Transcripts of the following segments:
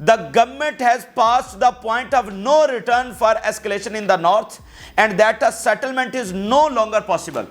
the government has passed the point of no return for escalation in the north and that a settlement is no longer possible।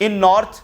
in north.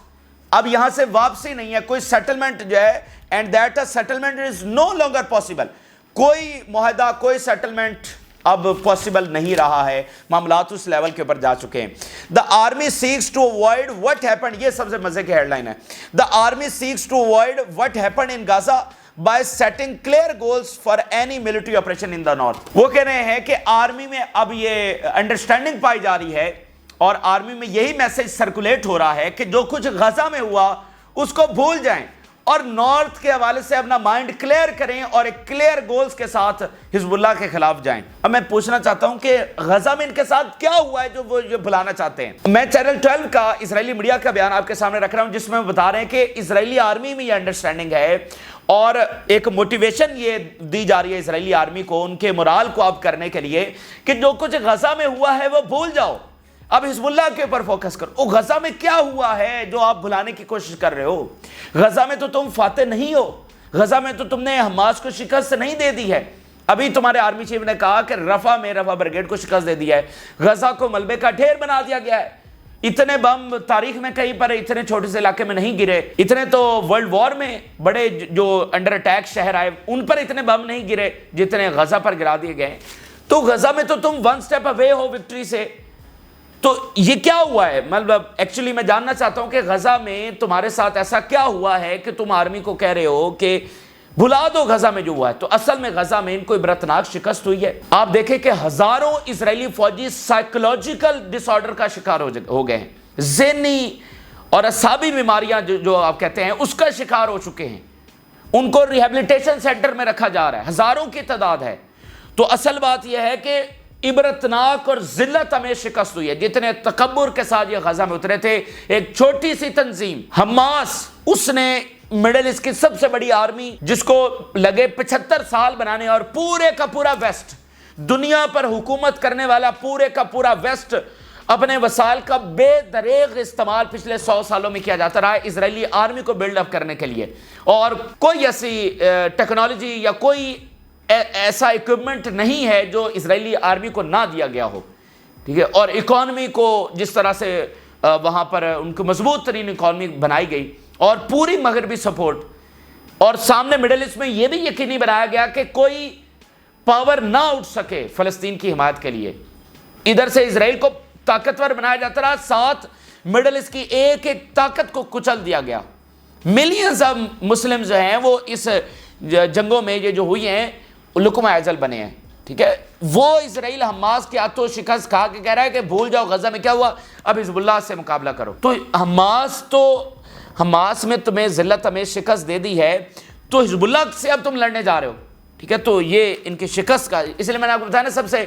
اب یہاں سے واپسی نہیں ہے, کوئی settlement جو ہے, and that a settlement is no longer possible. کوئی معاہدہ, کوئی سیٹلمنٹ اب پاسبل نہیں رہا ہے, معاملات اس لیول کے اوپر جا چکے ہیں. The army seeks to avoid what happened, یہ سب سے مزے کی ہیڈ لائن ہے. The army seeks to avoid what happened in Gaza by setting clear goals for any military operation in the north. وہ کہہ رہے ہیں کہ آرمی میں اب یہ انڈرسٹینڈنگ پائی جا رہی ہے, اور آرمی میں یہی میسج سرکولیٹ ہو رہا ہے کہ جو کچھ غزہ میں ہوا اس کو بھول جائیں, اور نارتھ کے حوالے سے اپنا مائنڈ کلیئر کریں, اور ایک کلیئر گولز کے ساتھ حزب اللہ کے خلاف جائیں. اب میں پوچھنا چاہتا ہوں کہ غزہ میں ان کے ساتھ کیا ہوا ہے جو وہ بھلانا چاہتے ہیں. میں چینل 12 کا اسرائیلی میڈیا کا بیان آپ کے سامنے رکھ رہا ہوں, جس میں وہ بتا رہے ہیں کہ اسرائیلی آرمی میں یہ انڈرسٹینڈنگ ہے, اور ایک موٹیویشن یہ دی جا رہی ہے اسرائیلی آرمی کو, ان کے مورال کو اپ کرنے کے لیے, کہ جو کچھ غزہ میں ہوا ہے وہ بھول جاؤ, اب حزب اللہ کے اوپر فوکس کرو. غزہ میں کیا ہوا ہے جو آپ بھلانے کی کوشش کر رہے ہو؟ غزہ میں تو تم فاتح نہیں ہو, غزہ میں تو تم نے حماس کو شکست نہیں دے دی ہے. ابھی تمہارے آرمی چیف نے کہا کہ رفح بریگیڈ کو شکست دے دیا ہے, غزہ کو ملبے کا ڈھیر بنا دیا گیا ہے. اتنے بم تاریخ میں کہیں پر اتنے چھوٹے سے علاقے میں نہیں گرے, اتنے تو ورلڈ وار میں بڑے جو انڈر اٹیک شہر آئے ان پر اتنے بم نہیں گرے جتنے غزہ پر گرا دیے گئے. تو غزہ میں تو تم ون سٹیپ اوے ہو وکٹری سے. تو یہ کیا ہوا ہے؟ مطلب ایکچولی میں جاننا چاہتا ہوں کہ غزہ میں تمہارے ساتھ ایسا کیا ہوا ہے کہ تم آرمی کو کہہ رہے ہو کہ بھلا دو غزہ میں جو ہوا ہے. تو اصل میں غزہ میں ان کو عبرتناک شکست ہوئی ہے. آپ دیکھیں کہ ہزاروں اسرائیلی فوجی سائیکولوجیکل ڈس آرڈر کا شکار ہو گئے ہیں, ذہنی اور اعصابی بیماریاں جو آپ کہتے ہیں اس کا شکار ہو چکے ہیں. ان کو ریہیبلیٹیشن سینٹر میں رکھا جا رہا ہے, ہزاروں کی تعداد ہے. تو اصل بات یہ ہے کہ عبرتناک اور ذلت ہمیں شکست ہوئی ہے. جتنے تکبر کے ساتھ یہ غزہ میں اترے تھے, ایک چھوٹی سی تنظیم حماس, اس نے مڈل ایسٹ کی سب سے بڑی آرمی جس کو لگے 75 سال بنانے, اور پورے کا پورا ویسٹ, دنیا پر حکومت کرنے والا پورے کا پورا ویسٹ, اپنے وسائل کا بے دریغ استعمال پچھلے 100 سالوں میں کیا جاتا رہا ہے اسرائیلی آرمی کو بلڈ اپ کرنے کے لیے. اور کوئی ایسی ٹیکنالوجی یا کوئی ایسا اکوپمنٹ نہیں ہے جو اسرائیلی آرمی کو نہ دیا گیا ہو, ٹھیک ہے. اور اکانومی کو جس طرح سے وہاں پر ان کو مضبوط ترین اکانومی بنائی گئی, اور پوری مغربی سپورٹ, اور سامنے مڈل ایسٹ میں یہ بھی یقینی بنایا گیا کہ کوئی پاور نہ اٹھ سکے فلسطین کی حمایت کے لیے. ادھر سے اسرائیل کو طاقتور بنایا جاتا رہا, ساتھ مڈل ایسٹ کی ایک ایک طاقت کو کچل دیا گیا. ملینز آف مسلم جو ہیں وہ اس جنگوں میں یہ جو ہوئی ہیں لقم اعزل بنے ہیں, ٹھیک ہے. وہ اسرائیل حماس کے ہاتھوں شکست کھا کے کہہ رہا ہے کہ بھول جاؤ غزہ میں کیا ہوا, اب حزب اللہ سے مقابلہ کرو. تو حماس میں تمہیں ذلت ہمیں شکست دے دی ہے, تو حزب اللہ سے اب تم لڑنے جا رہے ہو, ٹھیک ہے. تو یہ ان کی شکست کا, اس لیے میں نے آپ کو بتایا نا سب سے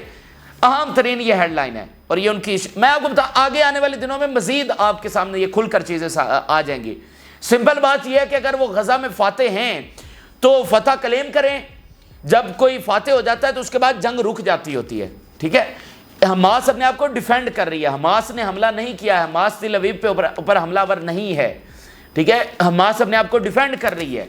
اہم ترین یہ ہیڈ لائن ہے. اور یہ ان کی میں آپ کو آگے آنے والے دنوں میں مزید آپ کے سامنے یہ کھل کر چیزیں آ جائیں گی. سمپل بات یہ ہے کہ اگر وہ غزہ میں فاتح ہیں تو فتح کلیم کریں, جب کوئی فاتح ہو جاتا ہے تو اس کے بعد جنگ رک جاتی ہوتی ہے, ٹھیک ہے. حماس اپنے آپ کو ڈیفینڈ کر رہی ہے, حماس نے حملہ نہیں کیا ہے, حماس تل ابیب پہ اوپر حملہ ور نہیں ہے, ٹھیک ہے. حماس اپنے آپ کو ڈیفینڈ کر رہی ہے,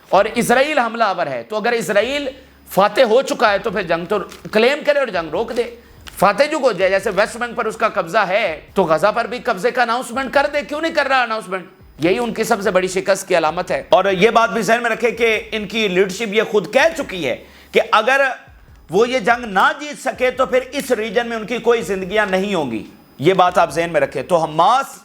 اور اسرائیل حملہ آور ہے. تو اگر اسرائیل فاتح ہو چکا ہے تو پھر جنگ تو کلیم کرے اور جنگ روک دے. فاتح جو کو جائے, جیسے ویسٹ بینک پر اس کا قبضہ ہے تو غزہ پر بھی قبضے کا اناؤنسمنٹ کر دے. کیوں نہیں کر رہا اناؤنسمنٹ؟ یہی ان کی سب سے بڑی شکست کی علامت ہے. اور یہ بات بھی ذہن میں رکھے کہ ان کی لیڈرشپ یہ خود کہہ چکی ہے کہ اگر وہ یہ جنگ نہ جیت سکے تو پھر اس ریجن میں ان کی کوئی زندگیاں نہیں ہوں گی. یہ بات آپ ذہن میں رکھیں. تو حماس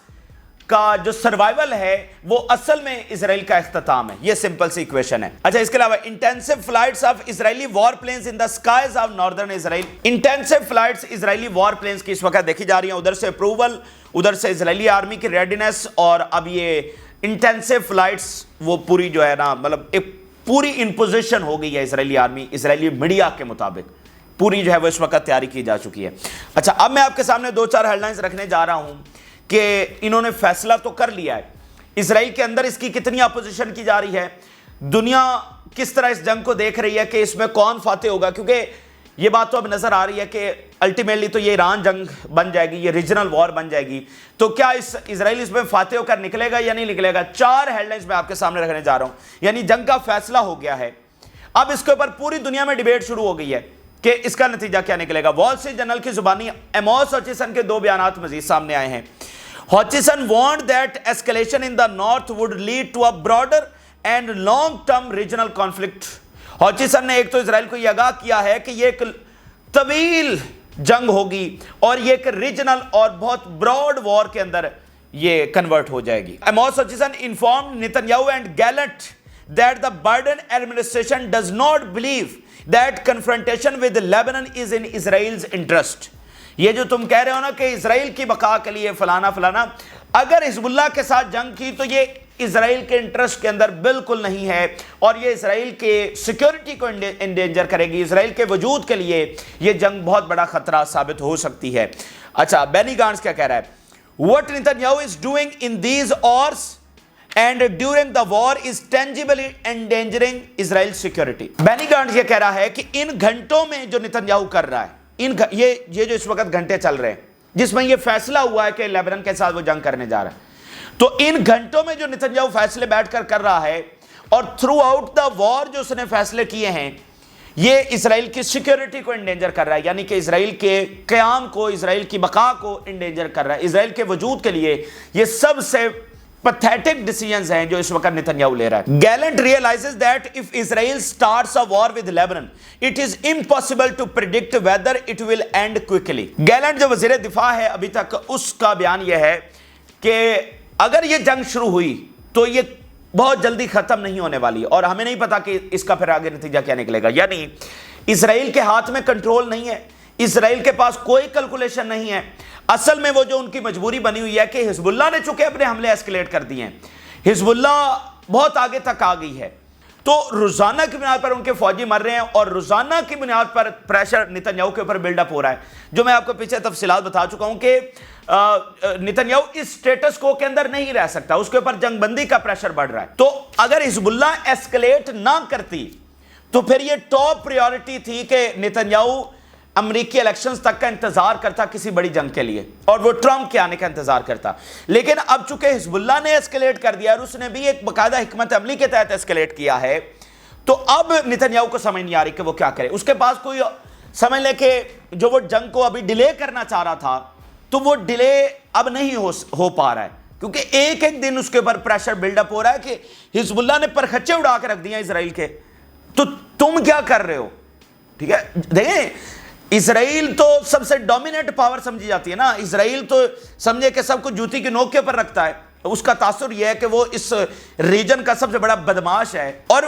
کا جو سروائیول ہے وہ اصل میں اسرائیل کا اختتام ہے. یہ سمپل سی ایکویشن ہے. اچھا, اس کے علاوہ intensive flights of Israeli war planes in the skies of northern Israel. Intensive flights Israeli war planes کی اس وقت دیکھی جا رہی ہیں. ادھر سے اپروول, ادھر سے اسرائیلی آرمی کی ریڈینس, اور اب یہ انٹینسو فلائٹس وہ پوری جو ہے نا, مطلب ایک پوری انپوزیشن ہو گئی ہے اسرائیلی آرمی, اسرائیلی میڈیا کے مطابق پوری جو ہے وہ اس وقت تیاری کی جا چکی ہے. اچھا, اب میں آپ کے سامنے 2-4 ہیڈ لائنز رکھنے جا رہا ہوں کہ انہوں نے فیصلہ تو کر لیا ہے. اسرائیل کے اندر اس کی کتنی اپوزیشن کی جا رہی ہے, دنیا کس طرح اس جنگ کو دیکھ رہی ہے کہ اس میں کون فاتح ہوگا, کیونکہ یہ بات تو اب نظر آ رہی ہے کہ الٹیمیٹلی تو یہ ایران جنگ بن جائے گی, یہ ریجنل وار بن جائے گی. تو کیا اسرائیل اس میں فاتح ہو کر نکلے گا یا نہیں نکلے گا؟ 4 ہیڈ لائنز میں آپ کے سامنے رکھنے جا رہا ہوں. یعنی جنگ کا فیصلہ ہو گیا ہے, اب اس کے اوپر پوری دنیا میں ڈیبیٹ شروع ہو گئی ہے کہ اس کا نتیجہ کیا نکلے گا. وال اسٹریٹ جرنل کی زبانی ایموس ہچسن کے 2 بیانات مزید سامنے آئے ہیں, Hutchison warned that escalation in the north would lead to a broader and long-term regional conflict. Hutchison نے ایک تو اسرائیل کو یہ آگاہ کیا ہے کہ یہ ایک طویل جنگ ہوگی اور یہ ایک ریجنل اور بہت براڈ وار کے اندر یہ کنورٹ ہو جائے گی. Amos Hutchison informed Netanyahu and Gallant that the Biden administration does not believe that confrontation with Lebanon is in Israel's interest. یہ جو تم کہہ رہے ہو نا کہ اسرائیل کی بقا کے لیے فلانا فلانا، اگر حزب اللہ کے ساتھ جنگ کی تو یہ اسرائیل کے انٹرسٹ کے اندر بالکل نہیں ہے، اور یہ اسرائیل کے سیکیورٹی کو انڈینجر کرے گی. اسرائیل کے وجود کے لیے یہ جنگ بہت بڑا خطرہ ثابت ہو سکتی ہے. اچھا، بینی گانٹس کیا کہہ رہا ہے؟ What Netanyahu is doing in these hours and during the war is tangibly endangering Israel's security. بینی گانٹس یہ کہہ رہا ہے کہ ان گھنٹوں میں جو نتنیاہو کر رہا ہے، یہ جو اس وقت گھنٹے چل رہے ہیں جس میں یہ فیصلہ ہوا ہے کہ لیبنان کے ساتھ وہ جنگ کرنے جا رہا ہے، تو ان گھنٹوں میں جو نتنیاہو فیصلے بیٹھ کر رہا ہے اور تھرو آؤٹ دا وار جو اس نے فیصلے کیے ہیں، یہ اسرائیل کی سیکیورٹی کو انڈینجر کر رہا ہے، یعنی کہ اسرائیل کے قیام کو، اسرائیل کی بقا کو انڈینجر کر رہا ہے. اسرائیل کے وجود کے لیے یہ سب سے pathetic decisions ہیں جو اس وقت نتنیاہو لے رہا ہے. Gallant realizes that if Israel starts a war with Lebanon, it is impossible to predict whether it will end quickly. Gallant جو وزیر دفاع ہے ابھی تک، اس کا بیان یہ ہے کہ اگر یہ جنگ شروع ہوئی تو یہ بہت جلدی ختم نہیں ہونے والی، اور ہمیں نہیں پتا کہ اس کا پھر آگے نتیجہ کیا نکلے گا. یعنی اسرائیل کے ہاتھ میں کنٹرول نہیں ہے، اسرائیل کے پاس کوئی کیلکولیشن نہیں ہے. اصل میں وہ جو ان کی مجبوری بنی ہوئی ہے کہ حزب اللہ نے چونکہ اپنے حملے ایسکلیٹ کر دیے ہیں، حزب اللہ بہت آگے تک آ گئی ہے، تو روزانہ کی بنیاد پر ان کے فوجی مر رہے ہیں اور روزانہ کی بنیاد پر پریشر نتنیاہو کے اوپر بلڈ اپ ہو رہا ہے. جو میں آپ کو پیچھے تفصیلات بتا چکا ہوں کہ نتنیاہو اس سٹیٹس کو کے اندر نہیں رہ سکتا، اس کے اوپر جنگ بندی کا پریشر بڑھ رہا ہے. تو اگر حزب اللہ ایسکلیٹ نہ کرتی تو پھر یہ ٹاپ پریورٹی تھی کہ نتنیاہو امریکی الیکشنز تک کا انتظار کرتا کسی بڑی جنگ کے لیے، اور وہ ٹرمپ کے آنے کا انتظار کرتا. لیکن اب چونکہ حزب اللہ نے ایسکلیٹ کر دیا اور اس نے بھی ایک باقاعدہ حکمت عملی کے تحت ایسکلیٹ کیا ہے، تو اب نتنیاہو کو سمجھ نہیں آ رہی کہ وہ کیا کرے. اس کے پاس کوئی سمجھ لے کہ جو وہ جنگ کو ابھی ڈیلے کرنا چاہ رہا تھا تو وہ ڈیلے اب نہیں ہو پا رہا ہے، کیونکہ ایک ایک دن اس کے اوپر پریشر بلڈ اپ ہو رہا ہے کہ حزب اللہ نے پرخچے اڑا کے رکھ دیا اسرائیل کے، تو تم کیا کر رہے ہو؟ ٹھیک ہے، دیکھیں اسرائیل تو سب سے ڈومیننٹ پاور سمجھی جاتی ہے نا. اسرائیل تو سمجھے کہ سب کو جوتی کی نوک کے اوپر رکھتا ہے. اس کا تاثر یہ ہے کہ وہ اس ریجن کا سب سے بڑا بدماش ہے، اور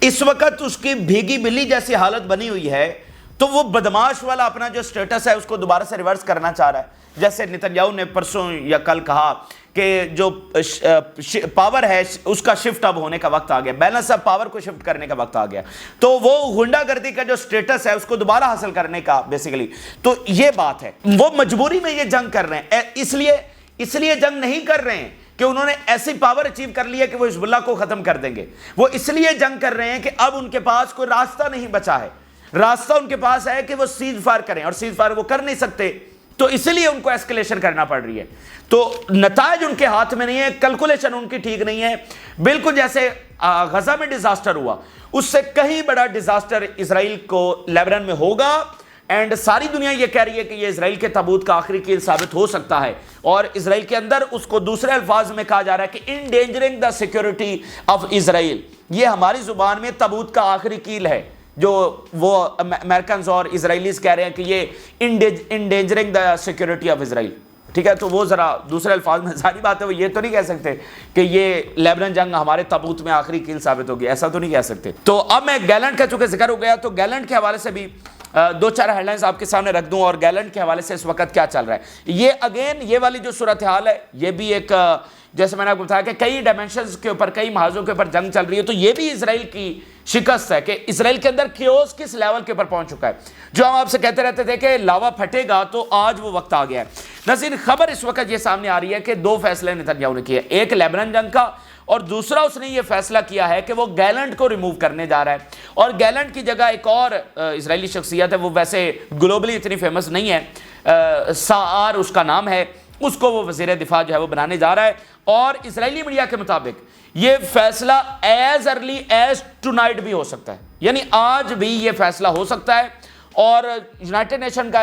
اس وقت اس کی بھیگی بلی جیسی حالت بنی ہوئی ہے، تو وہ بدماش والا اپنا جو سٹیٹس ہے اس کو دوبارہ سے ریورس کرنا چاہ رہا ہے. جیسے نتنیاہو نے پرسوں یا کل کہا کہ جو پاور ہے اس کا شفٹ اب ہونے کا وقت آ گیا، بیلنس آف پاور کو شفٹ کرنے کا وقت آ گیا، تو وہ غنڈہ گردی کا جو سٹیٹس ہے اس کو دوبارہ حاصل کرنے کا بیسیکلی. تو یہ بات ہے، وہ مجبوری میں یہ جنگ کر رہے ہیں، اس لیے جنگ نہیں کر رہے ہیں کہ انہوں نے ایسی پاور اچیو کر لی ہے کہ وہ حزب اللہ کو ختم کر دیں گے. وہ اس لیے جنگ کر رہے ہیں کہ اب ان کے پاس کوئی راستہ نہیں بچا ہے. راستہ ان کے پاس ہے کہ وہ سیز فائر کریں، اور سیز فائر وہ کر نہیں سکتے، تو اس لیے ان کو ایسکلیشن کرنا پڑ رہی ہے. تو نتائج ان کے ہاتھ میں نہیں ہے، کیلکولیشن ان کی ٹھیک نہیں ہے. بالکل جیسے غزہ میں ڈیزاسٹر ہوا، اس سے کہیں بڑا ڈیزاسٹر اسرائیل کو لیبنان میں ہوگا، اینڈ ساری دنیا یہ کہہ رہی ہے کہ یہ اسرائیل کے تابوت کا آخری کیل ثابت ہو سکتا ہے. اور اسرائیل کے اندر اس کو دوسرے الفاظ میں کہا جا رہا ہے کہ انڈینجرنگ دا سیکیورٹی آف اسرائیل. یہ ہماری زبان میں تابوت کا آخری کیل ہے، جو وہ امریکنز اور اسرائیلیز کہہ رہے ہیں کہ یہ انڈینجرنگ دا سیکیورٹی آف اسرائیل. ٹھیک ہے، تو وہ ذرا دوسرے الفاظ میں ظاہری بات ہے وہ یہ تو نہیں کہہ سکتے کہ یہ لیبنان جنگ ہمارے تابوت میں آخری کیل ثابت ہوگی، ایسا تو نہیں کہہ سکتے. تو اب میں گیلنٹ کا چونکہ ذکر ہو گیا تو گیلنٹ کے حوالے سے بھی دو چار ہیڈ لائنز آپ کے سامنے رکھ دوں، اور گیلنٹ کے حوالے سے اس وقت کیا چل رہا ہے. یہ اگین یہ والی جو صورتحال ہے یہ بھی ایک جیسے میں نے آپ کو بتایا کہ کئی ڈائمینشنز کے اوپر، کئی محاذوں کے اوپر جنگ چل رہی ہے. تو یہ بھی اسرائیل کی شکست ہے کہ اسرائیل کے اندر کیوس کس لیول کے اوپر پہنچ چکا ہے. جو ہم آپ سے کہتے رہتے تھے کہ لاوا پھٹے گا، تو آج وہ وقت آ گیا ہے. ناظرین، خبر اس وقت یہ سامنے آ رہی ہے کہ دو فیصلے نتنیاہو نے کیے، ایک لیبنان جنگ کا، اور دوسرا اس نے یہ فیصلہ کیا ہے کہ وہ گیلنٹ کو ریموو کرنے جا رہا ہے. اور گیلنٹ کی جگہ ایک اور اسرائیلی شخصیت ہے، وہ ویسے گلوبلی اتنی فیمس نہیں ہے، سعار اس کا نام ہے، اس کو وہ وزیر دفاع جو ہے وہ بنانے جا رہا ہے. اور اسرائیلی میڈیا کے مطابق یہ فیصلہ ایز ارلی ایز ٹونائٹ بھی ہو سکتا ہے، یعنی آج بھی یہ فیصلہ ہو سکتا ہے. اور یونائٹڈ نیشن کا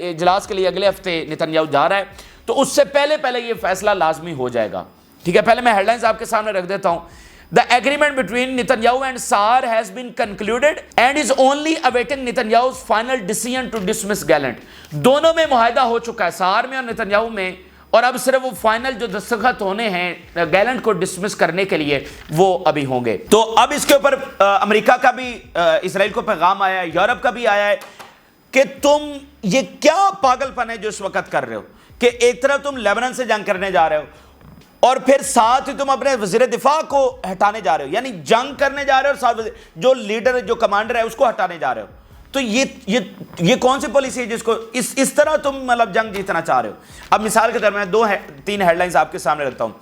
اجلاس کے لیے اگلے ہفتے نتنیاہو جا رہا ہے، تو اس سے پہلے یہ فیصلہ لازمی ہو جائے گا. ٹھیک ہے, پہلے میں ہیڈ لائنز آپ کے سامنے رکھ دیتا ہوں. The agreement between Netanyahu and Saar has been concluded and is only awaiting Netanyahu's final decision to dismiss Gallant. دونوں میں معاہدہ ہو چکا ہے, سار میں اور نتنیاہو میں, اور اب صرف وہ فائنل جو دستخط ہونے ہیں گیلنٹ کو ڈسمس کرنے کے لیے وہ ابھی ہوں گے. تو اب اس کے اوپر امریکہ کا بھی اسرائیل کو پیغام آیا ہے, یورپ کا بھی آیا ہے کہ تم یہ کیا پاگل پن ہے جو اس وقت کر رہے ہو, کہ ایک طرف تم لیبنان سے جنگ کرنے جا رہے ہو اور پھر ساتھ ہی تم اپنے وزیر دفاع کو ہٹانے جا رہے ہو, یعنی جنگ کرنے جا رہے ہو اور ساتھ جو لیڈر جو کمانڈر ہے اس کو ہٹانے جا رہے ہو. تو یہ کون سی پالیسی ہے جس کو اس طرح تم مطلب جنگ جیتنا چاہ رہے ہو. اب مثال کے طور میں 2-3 ہیڈ لائنز آپ کے سامنے رکھتا ہوں.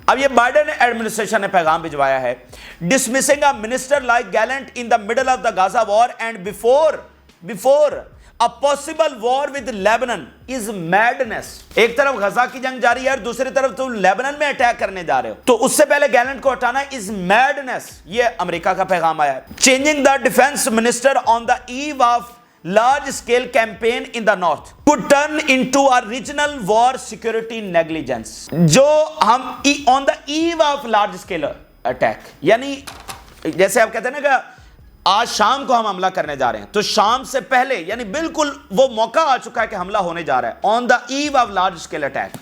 اب یہ بائیڈن ایڈمنسٹریشن نے پیغام بھجوایا ہے, dismissing a minister like Gallant in the middle of the Gaza war and before a possible war with Lebanon is madness. ایک طرف غزہ کی جنگ جاری ہے اور دوسری طرف تم لیبنان میں اٹیک کرنے جا رہے ہو, تو اس سے پہلے گیلنٹ کو ہٹانا is madness. یہ امریکہ کا پیغام آیا ہے. Changing the defense minister on the eve of large scale campaign in the north could turn into a regional war security negligence. جو ہم on the eve of large scale attack, یعنی جیسے آپ کہتے ہیں نا کہ آج شام کو ہم حملہ کرنے جا رہے ہیں, تو شام سے پہلے یعنی بالکل وہ موقع آ چکا ہے کہ حملہ ہونے جا رہا ہے, آن دا ایو آف لارج اسکیل اٹیک.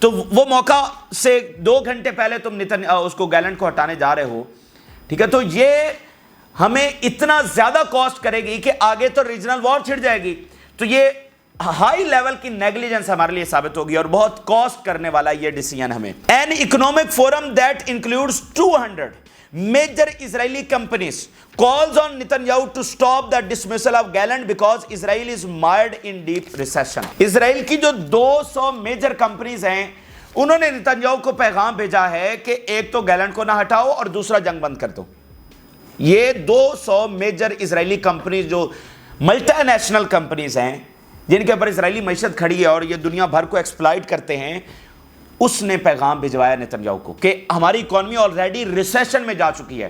تو وہ موقع سے 2 گھنٹے پہلے تم اس کو گیلنٹ کو ہٹانے جا رہے ہو. ٹھیک ہے, تو یہ ہمیں اتنا زیادہ کاسٹ کرے گی کہ آگے تو ریجنل وار چھڑ جائے گی. تو یہ ہائی لیول کی نیگلیجنس ہمارے لیے ثابت ہوگی اور بہت کاسٹ کرنے والا یہ ڈیسیژن ہمیں. An economic forum that includes 200 major Israeli companies calls on Netanyahu to stop the dismissal of Gallant because Israel is mired in deep recession. اسرائیل کی جو 200 میجر کمپنیز ہیں انہوں نے نتنیاہو کو پیغام بھیجا ہے کہ ایک تو گیلنٹ کو نہ ہٹاؤ اور دوسرا جنگ بند کر دو. یہ 200 میجر اسرائیلی کمپنیز جو ملٹی نیشنل کمپنیز ہیں جن کے اوپر اسرائیلی معیشت کھڑی ہے اور یہ دنیا بھر کو ایکسپلائٹ کرتے ہیں, اس نے پیغام بھجوایا نتنیاہو کو کہ ہماری اکانومی آلریڈی ریسیشن میں جا چکی ہے,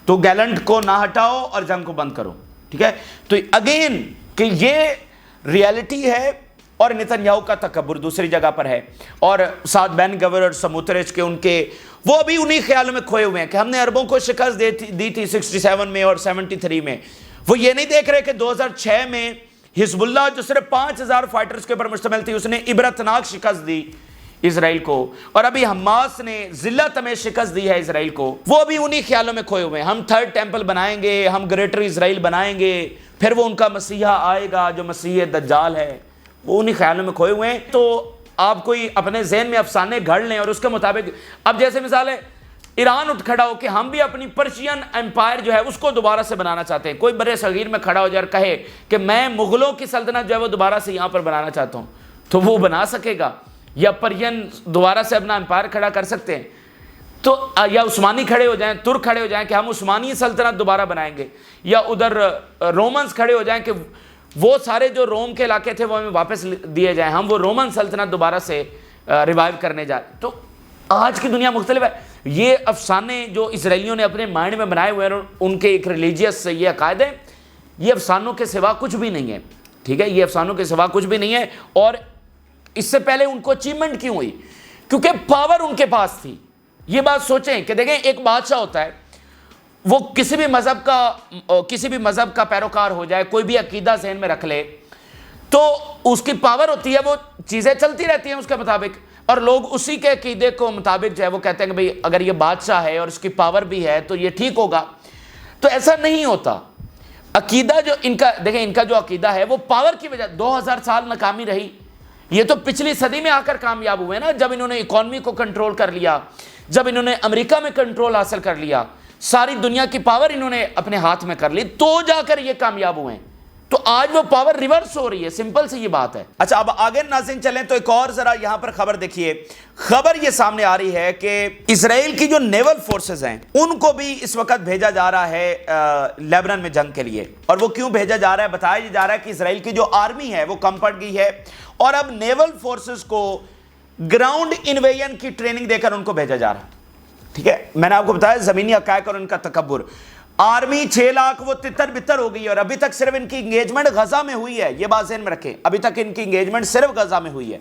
تو گیلنٹ کو نہ ہٹاؤ اور جنگ کو بند کرو. ٹھیک ہے, تو اگین کہ یہ ریالٹی ہے اور نتنیاہو کا تکبر دوسری جگہ پر ہے, اور ساتھ بین گور اور سموترچ کے ان کے وہ ابھی انہی خیالوں میں کھوئے ہوئے ہیں کہ ہم نے عربوں کو شکست دی تھی 67 میں اور 73 میں. وہ یہ نہیں دیکھ رہے کہ 2006 میں حزب اللہ جو صرف 5000 فائٹرز کے اوپر مشتمل تھی اس نے عبرتناک شکست دی اسرائیل کو, اور ابھی حماس نے ذلت میں شکست دی ہے اسرائیل کو. وہ ابھی انہی خیالوں میں کھوئے ہوئے ہیں, ہم 3rd ٹیمپل بنائیں گے, ہم گریٹر اسرائیل بنائیں گے, پھر وہ ان کا مسیحا آئے گا جو مسیح دجال ہے. وہ انہی خیالوں میں کھوئے ہوئے ہیں. تو آپ کوئی اپنے ذہن میں افسانے گھڑ لیں اور اس کے مطابق اب جیسے مثال ہے ایران اٹھ کھڑا ہو کہ ہم بھی اپنی پرشین امپائر جو ہے اس کو دوبارہ سے بنانا چاہتے ہیں. کوئی برے صغیر میں کھڑا ہو جائے اور کہے کہ میں مغلوں کی سلطنت جو ہے وہ دوبارہ سے یہاں پر بنانا چاہتا ہوں, تو وہ بنا سکے گا, یا پرین دوبارہ سے اپنا امپائر کھڑا کر سکتے ہیں. تو یا عثمانی کھڑے ہو جائیں, ترک کھڑے ہو جائیں کہ ہم عثمانی سلطنت دوبارہ بنائیں گے, یا ادھر رومنز کھڑے ہو جائیں کہ وہ سارے جو روم کے علاقے تھے وہ ہمیں واپس دیے جائیں, ہم وہ رومن سلطنت دوبارہ سے ریوائیو کرنے جائیں. تو آج کی دنیا مختلف ہے. یہ افسانے جو اسرائیلیوں نے اپنے مائنڈ میں بنائے ہوئے ہیں, ان کے ایک ریلیجیس یہ عقائد ہیں, یہ افسانوں کے سوا کچھ بھی نہیں ہے. ٹھیک ہے, یہ افسانوں کے سوا کچھ بھی نہیں ہے. اور اس سے پہلے ان کو اچیومنٹ کیوں ہوئی؟ کیونکہ پاور ان کے پاس تھی. یہ بات سوچیں کہ دیکھیں ایک بادشاہ ہوتا ہے, وہ کسی بھی مذہب کا پیروکار ہو جائے, کوئی بھی عقیدہ ذہن میں رکھ لے, تو اس کی پاور ہوتی ہے, وہ چیزیں چلتی رہتی ہیں اس کے مطابق, اور لوگ اسی کے عقیدے کو مطابق جو ہے وہ کہتے ہیں کہ بھئی اگر یہ بادشاہ ہے اور اس کی پاور بھی ہے تو یہ ٹھیک ہوگا. تو ایسا نہیں ہوتا. عقیدہ جو ان کا, دیکھیں ان کا جو عقیدہ ہے وہ پاور کی وجہ 2000 سال ناکامی رہی. یہ تو پچھلی صدی میں آ کر کامیاب ہوئے نا, جب انہوں نے اکانومی کو کنٹرول کر لیا, جب انہوں نے امریکہ میں کنٹرول حاصل کر لیا, ساری دنیا کی پاور انہوں نے اپنے ہاتھ میں کر لی, تو جا کر یہ کامیاب ہوئے ہیں. تو آج وہ پاور ریورس ہو رہی ہے, سمپل سی یہ بات ہے. اچھا اب آگے ناظرین چلیں تو ایک اور ذرا یہاں پر خبر دیکھیے. خبر یہ سامنے آ رہی ہے کہ اسرائیل کی جو نیول فورسز ہیں ان کو بھی اس وقت بھیجا جا رہا ہے لیبنان میں جنگ کے لیے. اور وہ کیوں بھیجا جا رہا ہے؟ بتایا جا رہا ہے کہ اسرائیل کی جو آرمی ہے وہ کم پڑ گئی ہے, اور اب نیول فورسز کو گراؤنڈ انویژن کی ٹریننگ دے کر ان کو بھیجا جا رہا ہے. ٹھیک ہے, میں نے آپ کو بتایا زمینی حقائق اور ان کا تکبر. آرمی 6 لاکھ وہ تتر بتر ہو گئی, اور ابھی تک صرف ان کی انگیجمنٹ غزہ میں ہوئی ہے. یہ بات ذہن میں رکھیں, ابھی تک ان کی انگیجمنٹ صرف غزہ میں ہوئی ہے,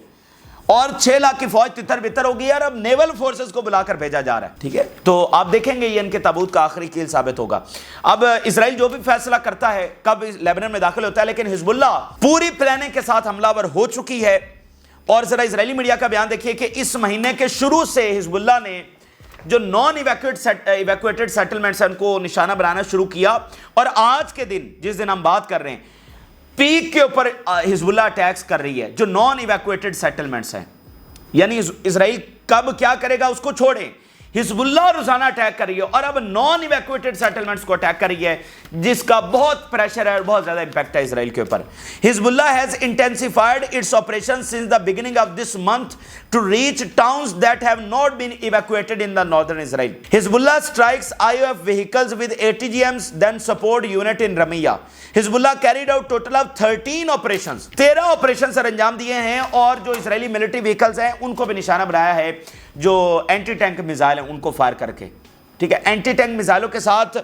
اور 6 لاکھ کی فوج تتر بتر ہو گئی اور اب نیول فورسز کو بلا کر بھیجا جا رہا ہے. ٹھیک ہے, تو آپ دیکھیں گے یہ ان کے تابوت کا آخری کیل ثابت ہوگا. اب اسرائیل جو بھی فیصلہ کرتا ہے کب لیبنان میں داخل ہوتا ہے, لیکن حزب اللہ پوری پلاننگ کے ساتھ حملہ ور ہو چکی ہے. اور ذرا اسرائیلی میڈیا کا بیان دیکھیے کہ اس مہینے کے شروع سے حزب اللہ نے جو نان ایویکویٹڈ سیٹلمنٹس ہیں ان کو نشانہ بنانا شروع کیا, اور آج کے دن جس دن ہم بات کر رہے ہیں پیک کے اوپر حزب اللہ اٹیکس کر رہی ہے جو نان ایویکویٹڈ سیٹلمنٹس ہیں. یعنی اسرائیل کب کیا کرے گا اس کو چھوڑیں, حزب اللہ روزانہ اٹیک کر رہی ہے, اور اب نان ایویکویٹڈ سیٹلمنٹس کو اٹیک کر رہی ہے جس کا بہت پریشر ہے اور بہت زیادہ امپیکٹ ہے اسرائیل کے اوپر. Hezbollah has intensified its operation since the beginning of this month to reach towns that have not been evacuated in the northern Israel. Hezbollah strikes IOF vehicles with ATGMs then support unit in Ramiyah. Hezbollah carried out total of 13 operations. 13 operation سر انجام دیے ہیں, اور جو اسرائیلی military vehicles ہیں ان کو بھی نشانہ بنایا ہے جو اینٹی ٹینک میزائل ہیں ان کو فائر کر کے. ٹھیک ہے, اینٹی ٹینک میزائلوں کے ساتھ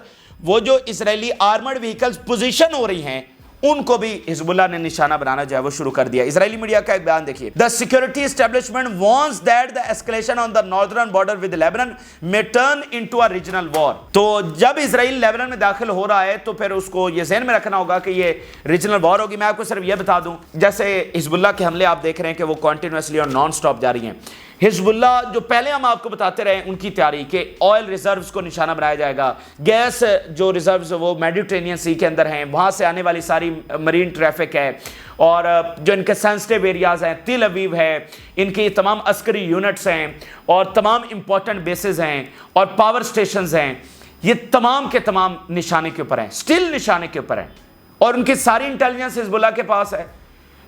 وہ جو اسرائیلی آرمرڈ وہیکلز پوزیشن ہو رہی ہیں ان کو بھی حزب اللہ نے نشانہ بنانا جو ہے وہ شروع کر دیا. اسرائیلی میڈیا کا ایک بیان دیکھیے. The security establishment warns that the escalation on the northern border with Lebanon may turn into a regional war. تو جب اسرائیل لیبنان میں داخل ہو رہا ہے تو پھر اس کو یہ ذہن میں رکھنا ہوگا کہ یہ ریجنل وار ہوگی. میں آپ کو صرف یہ بتا دوں, جیسے حزب اللہ کے حملے آپ دیکھ رہے ہیں کہ وہ کنٹینیوسلی اور نان سٹاپ جاری ہیں. حزب اللہ جو پہلے ہم آپ کو بتاتے رہے ان کی تیاری کہ آئل ریزروز کو نشانہ بنایا جائے گا, گیس جو ریزروز وہ میڈیٹرینین سی کے اندر ہیں وہاں سے آنے والی ساری مرین ٹریفک ہے, اور جو ان کے سینسٹیو ایریاز ہیں تل ابیب ہے, ان کی تمام عسکری یونٹس ہیں اور تمام امپورٹنٹ بیسز ہیں اور پاور سٹیشنز ہیں, یہ تمام کے تمام نشانے کے اوپر ہیں, سٹل نشانے کے اوپر ہیں, اور ان کی ساری انٹیلیجنس حزب اللہ کے پاس ہے.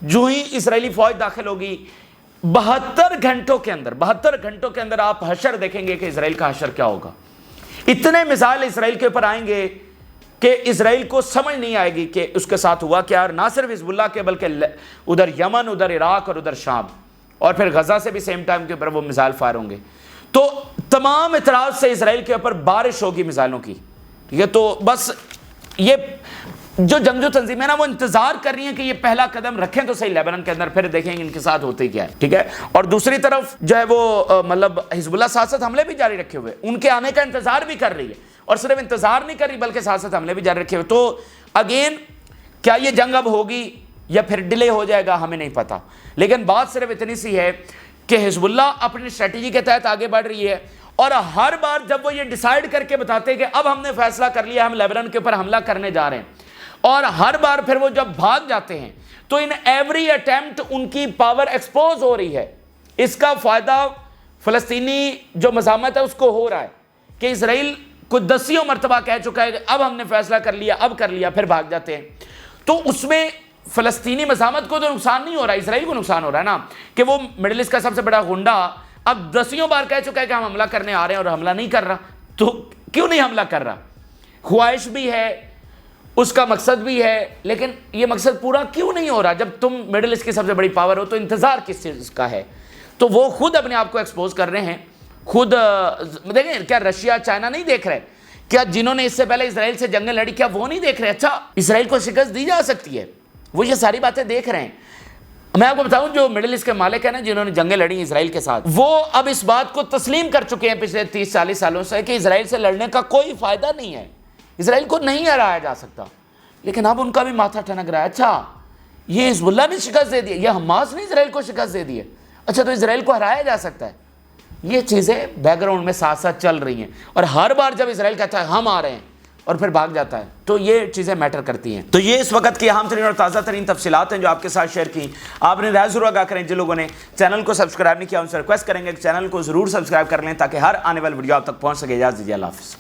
جو ہی اسرائیلی فوج داخل ہوگی 72 گھنٹوں کے اندر آپ حشر دیکھیں گے کہ اسرائیل کا حشر کیا ہوگا. اتنے مثال اسرائیل کے اوپر آئیں گے کہ اسرائیل کو سمجھ نہیں آئے گی کہ اس کے ساتھ ہوا کیا, اور نہ صرف حزب اللہ کے بلکہ ادھر یمن, ادھر عراق اور ادھر شام, اور پھر غزہ سے بھی سیم ٹائم کے اوپر وہ میزائل فائر ہوں گے. تو تمام اطراف سے اسرائیل کے اوپر بارش ہوگی میزائلوں کی. ٹھیک ہے, تو بس یہ جو جنگجو تنظیمیں نا وہ انتظار کر رہی ہیں کہ یہ پہلا قدم رکھیں تو صحیح لیبنان کے اندر, پھر دیکھیں گے ان کے ساتھ ہوتے کیا ہے. ٹھیک ہے, اور دوسری طرف جو ہے وہ مطلب حزب اللہ ساتھ ساتھ حملے بھی جاری رکھے ہوئے, ان کے آنے کا انتظار بھی کر رہی ہے, اور صرف انتظار نہیں کر رہی بلکہ ساتھ ساتھ حملے بھی جاری رکھے ہوئے. تو اگین کیا یہ جنگ اب ہوگی یا پھر ڈیلے ہو جائے گا ہمیں نہیں پتا, لیکن بات صرف اتنی سی ہے کہ حزب اللہ اپنی اسٹریٹجی کے تحت آگے بڑھ رہی ہے, اور ہر بار جب وہ یہ ڈیسائیڈ کر کے بتاتے ہیں کہ اب ہم نے فیصلہ کر لیا ہم لیبنان کے اوپر حملہ کرنے جا رہے ہیں, اور ہر بار پھر وہ جب بھاگ جاتے ہیں تو ان ایوری اٹیمپٹ ان کی پاور ایکسپوز ہو رہی ہے. اس کا فائدہ فلسطینی جو مزاحمت ہے اس کو ہو رہا ہے کہ اسرائیل کو 10 مرتبہ کہہ چکا ہے کہ اب ہم نے فیصلہ کر لیا, اب کر لیا, پھر بھاگ جاتے ہیں. تو اس میں فلسطینی مزاحمت کو تو نقصان نہیں ہو رہا, اسرائیل کو نقصان ہو رہا ہے نا, کہ وہ مڈل ایسٹ کا سب سے بڑا غنڈہ اب 10 بار کہہ چکا ہے کہ ہم حملہ کرنے آ رہے ہیں اور حملہ نہیں کر رہا. تو کیوں نہیں حملہ کر رہا؟ خواہش بھی ہے, اس کا مقصد بھی ہے, لیکن یہ مقصد پورا کیوں نہیں ہو رہا؟ جب تم مڈل ایسٹ کی سب سے بڑی پاور ہو تو انتظار کس چیز کا ہے؟ تو وہ خود اپنے آپ کو ایکسپوز کر رہے ہیں. خود دیکھیں, کیا رشیا چائنا نہیں دیکھ رہے؟ کیا جنہوں نے اس سے پہلے اسرائیل سے جنگیں لڑی کیا وہ نہیں دیکھ رہے اچھا اسرائیل کو شکست دی جا سکتی ہے؟ وہ یہ ساری باتیں دیکھ رہے ہیں. میں آپ کو بتاؤں جو مڈل ایسٹ کے مالک ہیں نا جنہوں نے جنگیں لڑی اسرائیل کے ساتھ, وہ اب اس بات کو تسلیم کر چکے ہیں پچھلے 30-40 سالوں سے کہ اسرائیل سے لڑنے کا کوئی فائدہ نہیں ہے, اسرائیل کو نہیں ہرایا جا سکتا. لیکن اب ان کا بھی ماتھا ٹھنک رہا ہے, اچھا یہ حزب اللہ نے شکست دے دی ہے, یہ حماس نے اسرائیل کو شکست دے دی ہے, اچھا تو اسرائیل کو ہرایا جا سکتا ہے. یہ چیزیں بیک گراؤنڈ میں ساتھ ساتھ چل رہی ہیں, اور ہر بار جب اسرائیل کہتا ہے ہم آ رہے ہیں اور پھر بھاگ جاتا ہے تو یہ چیزیں میٹر کرتی ہیں. تو یہ اس وقت کی اہم ترین اور تازہ ترین تفصیلات ہیں جو آپ کے ساتھ شیئر کی. آپ نے رائے ضرور آگاہ کریں. جن لوگوں نے چینل کو سبسکرائب نہیں کیا ان سے ریکویسٹ کریں گے کہ چینل کو ضرور سبسکرائب کر لیں تاکہ ہر آنے والی ویڈیو آپ تک پہنچ سکے. اجازت دیجیے, اللہ حافظ.